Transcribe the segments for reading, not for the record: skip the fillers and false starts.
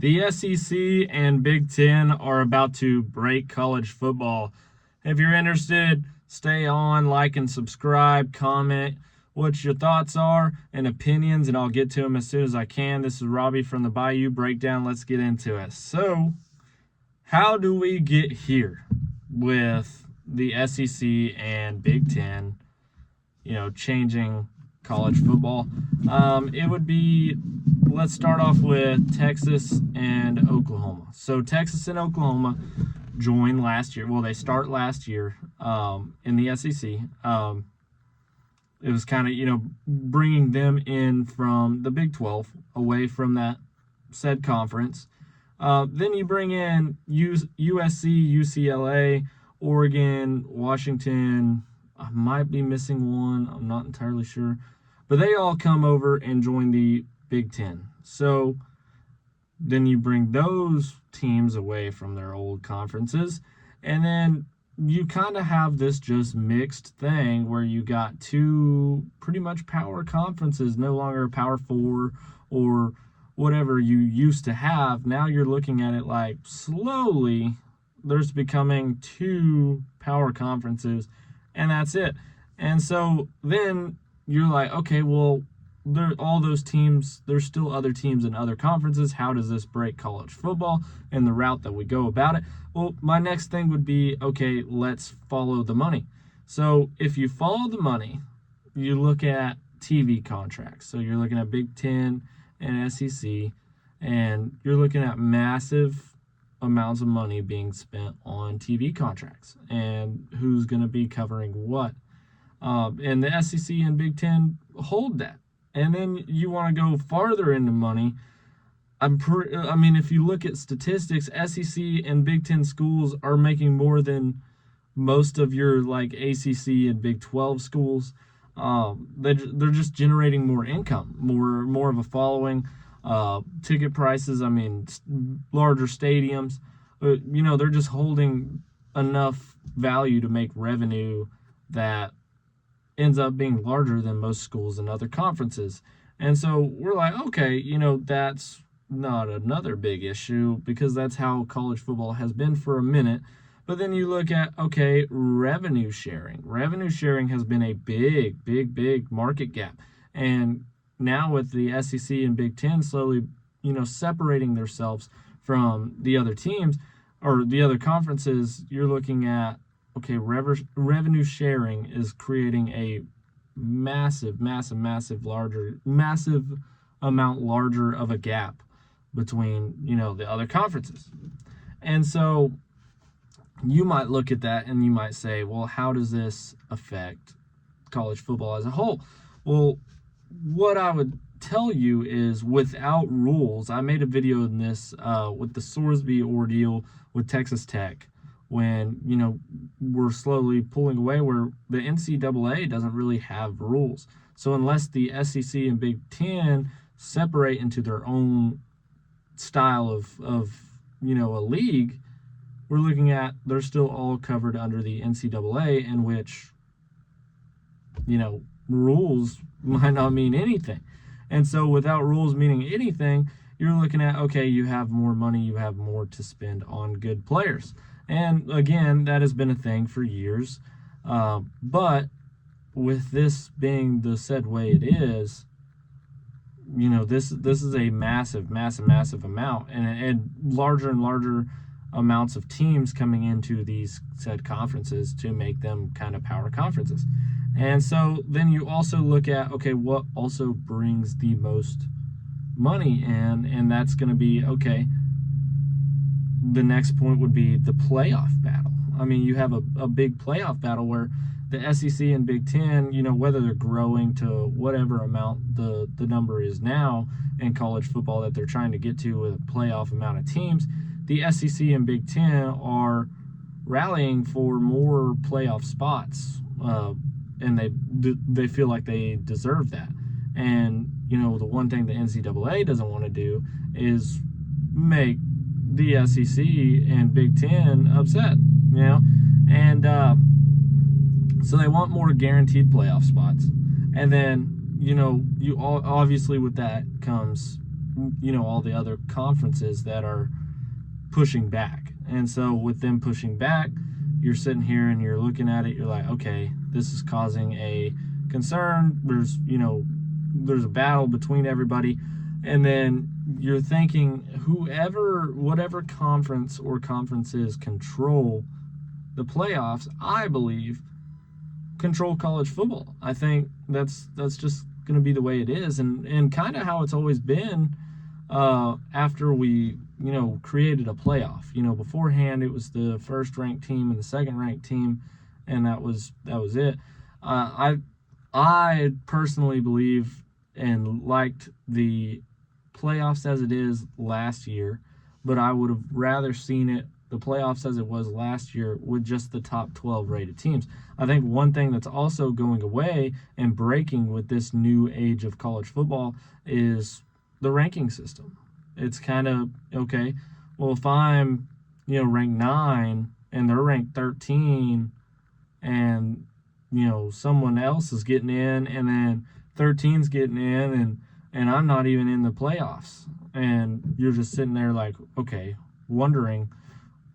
The SEC and Big Ten are about to break college football. If you're interested, stay on, like and subscribe, comment what your thoughts are and opinions, and I'll get to them as soon as I can. This is Robbie from the Bayou Breakdown. Let's get into it. So, how do we get here with the SEC and Big Ten, changing college football? It would be, let's start off with Texas and Oklahoma. So Texas and Oklahoma joined last year. Well, they start last year in the SEC. It was kind of, bringing them in from the Big 12, away from that said conference. Then you bring in USC, UCLA, Oregon, Washington. I might be missing one. I'm not entirely sure. But they all come over and join the Big Ten. So then you bring those teams away from their old conferences. And then you kind of have this just mixed thing where you got two pretty much power conferences, no longer a Power 4 or whatever you used to have. Now you're looking at it like slowly there's becoming two power conferences, and that's it. And so then you're like, okay, well, all those teams, there's still other teams in other conferences. How does this break college football and the route that we go about it? Well, my next thing would be, okay, let's follow the money. So if you follow the money, you look at TV contracts. So you're looking at Big Ten and SEC, and you're looking at massive amounts of money being spent on TV contracts and who's going to be covering what. And the SEC and Big Ten hold that. And then you want to go farther into money. If you look at statistics, SEC and Big Ten schools are making more than most of your ACC and Big 12 schools. They're just generating more income, more of a following. Ticket prices, larger stadiums. They're just holding enough value to make revenue that ends up being larger than most schools in other conferences. And so we're like, okay, that's not another big issue because that's how college football has been for a minute. But then you look at, okay, revenue sharing. Revenue sharing has been a big market gap. And now with the SEC and Big Ten slowly, separating themselves from the other teams or the other conferences, you're looking at, okay, revenue sharing is creating a massive amount larger of a gap between, the other conferences. And so you might look at that and you might say, well, how does this affect college football as a whole? Well, what I would tell you is, without rules, I made a video in this with the Sorsby ordeal with Texas Tech, when, we're slowly pulling away, where the NCAA doesn't really have rules. So unless the SEC and Big Ten separate into their own style of a league, we're looking at, they're still all covered under the NCAA, in which, rules might not mean anything. And so without rules meaning anything, you're looking at, okay, you have more money, you have more to spend on good players. And again, that has been a thing for years. But with this being the said way it is, this is a massive amount, and larger and larger amounts of teams coming into these said conferences to make them kind of power conferences. And so then you also look at, okay, what also brings the most money in, and that's going to be, okay, the next point would be the playoff battle. You have a big playoff battle where the SEC and Big Ten, whether they're growing to whatever amount the number is now in college football that they're trying to get to with a playoff amount of teams, the SEC and Big Ten are rallying for more playoff spots, and they feel like they deserve that. And, the one thing the NCAA doesn't want to do is make the SEC and Big Ten upset, and so they want more guaranteed playoff spots. And then, you obviously with that comes all the other conferences that are pushing back. And so with them pushing back, you're sitting here and you're looking at it, you're like, okay, this is causing a concern. There's a battle between everybody. And then you're thinking whatever conference or conferences control the playoffs, I believe, control college football. I think that's just going to be the way it is, and kind of how it's always been after we created a playoff. Beforehand it was the first ranked team and the second ranked team, and that was it. I personally believe and liked the playoffs as it is last year, but I would have rather seen the playoffs as it was last year with just the top 12 rated teams. I think one thing that's also going away and breaking with this new age of college football is the ranking system. It's kind of, okay, well, if I'm, ranked 9 and they're ranked 13 and, someone else is getting in and then 13's getting in and I'm not even in the playoffs, and you're just sitting there like, okay, wondering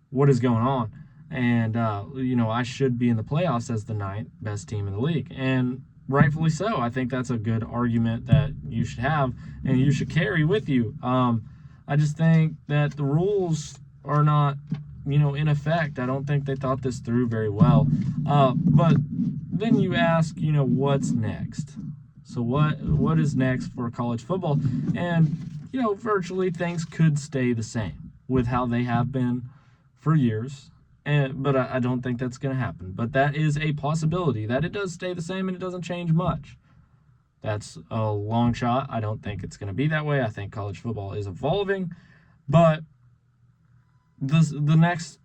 what is going on. And, I should be in the playoffs as the 9th best team in the league. And rightfully so. I think that's a good argument that you should have and you should carry with you. I just think that the rules are not, in effect. I don't think they thought this through very well. But then you ask, what's next? So what is next for college football? And, virtually things could stay the same with how they have been for years. But I don't think that's going to happen. But that is a possibility, that it does stay the same and it doesn't change much. That's a long shot. I don't think it's going to be that way. I think college football is evolving. But the next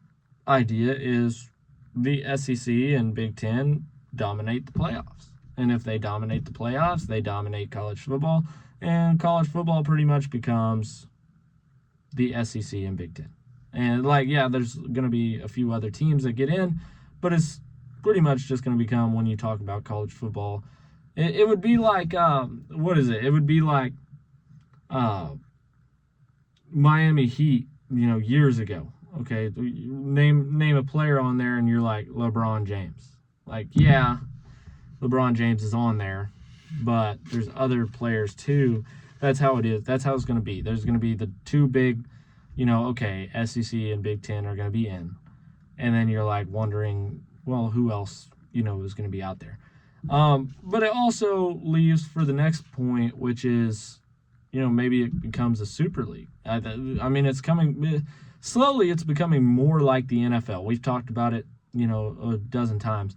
idea is the SEC and Big Ten dominate the playoffs. And if they dominate the playoffs, they dominate college football. And college football pretty much becomes the SEC and Big Ten. And, there's going to be a few other teams that get in, but it's pretty much just going to become, when you talk about college football, it would be like, what is it? It would be like Miami Heat, years ago. Okay, name a player on there, and you're like, LeBron James. Yeah, LeBron James is on there, but there's other players too. That's how it is. That's how it's going to be. There's going to be the two big, SEC and Big Ten are going to be in. And then you're wondering, well, who else, is going to be out there. But it also leaves for the next point, which is, maybe it becomes a super league. I mean, it's coming slowly. It's becoming more like the NFL. We've talked about it, a dozen times.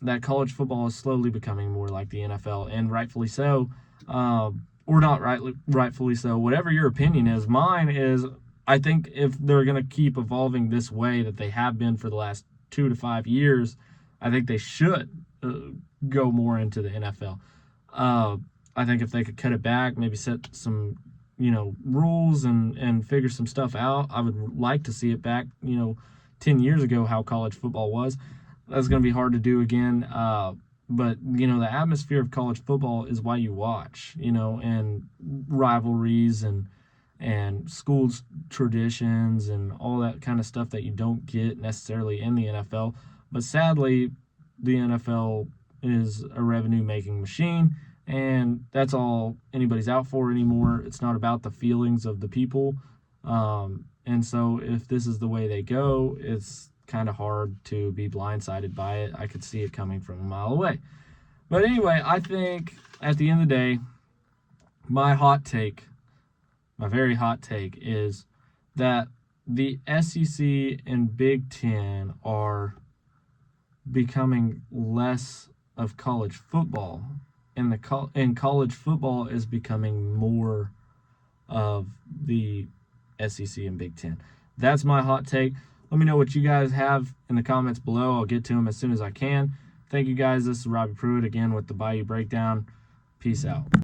That college football is slowly becoming more like the NFL, and rightfully so. Or not rightfully so, whatever your opinion is. Mine is, I think if they're going to keep evolving this way that they have been for the last 2 to 5 years, I think they should go more into the NFL. I think if they could cut it back, maybe set some, rules and figure some stuff out, I would like to see it back, 10 years ago, how college football was. That's going to be hard to do again. But, the atmosphere of college football is why you watch, and rivalries and school traditions and all that kind of stuff that you don't get necessarily in the NFL. But sadly, the NFL is a revenue-making machine, and that's all anybody's out for anymore. It's not about the feelings of the people. And so if this is the way they go, it's kind of hard to be blindsided by it. I could see it coming from a mile away. But anyway, I think at the end of the day, my very hot take is that the SEC and Big Ten are becoming less of college football, and college football is becoming more of the SEC and Big Ten. That's my hot take. Let me know what you guys have in the comments below. I'll get to them as soon as I can. Thank you guys. This is Robbie Pruitt again with the Bayou Breakdown. Peace out.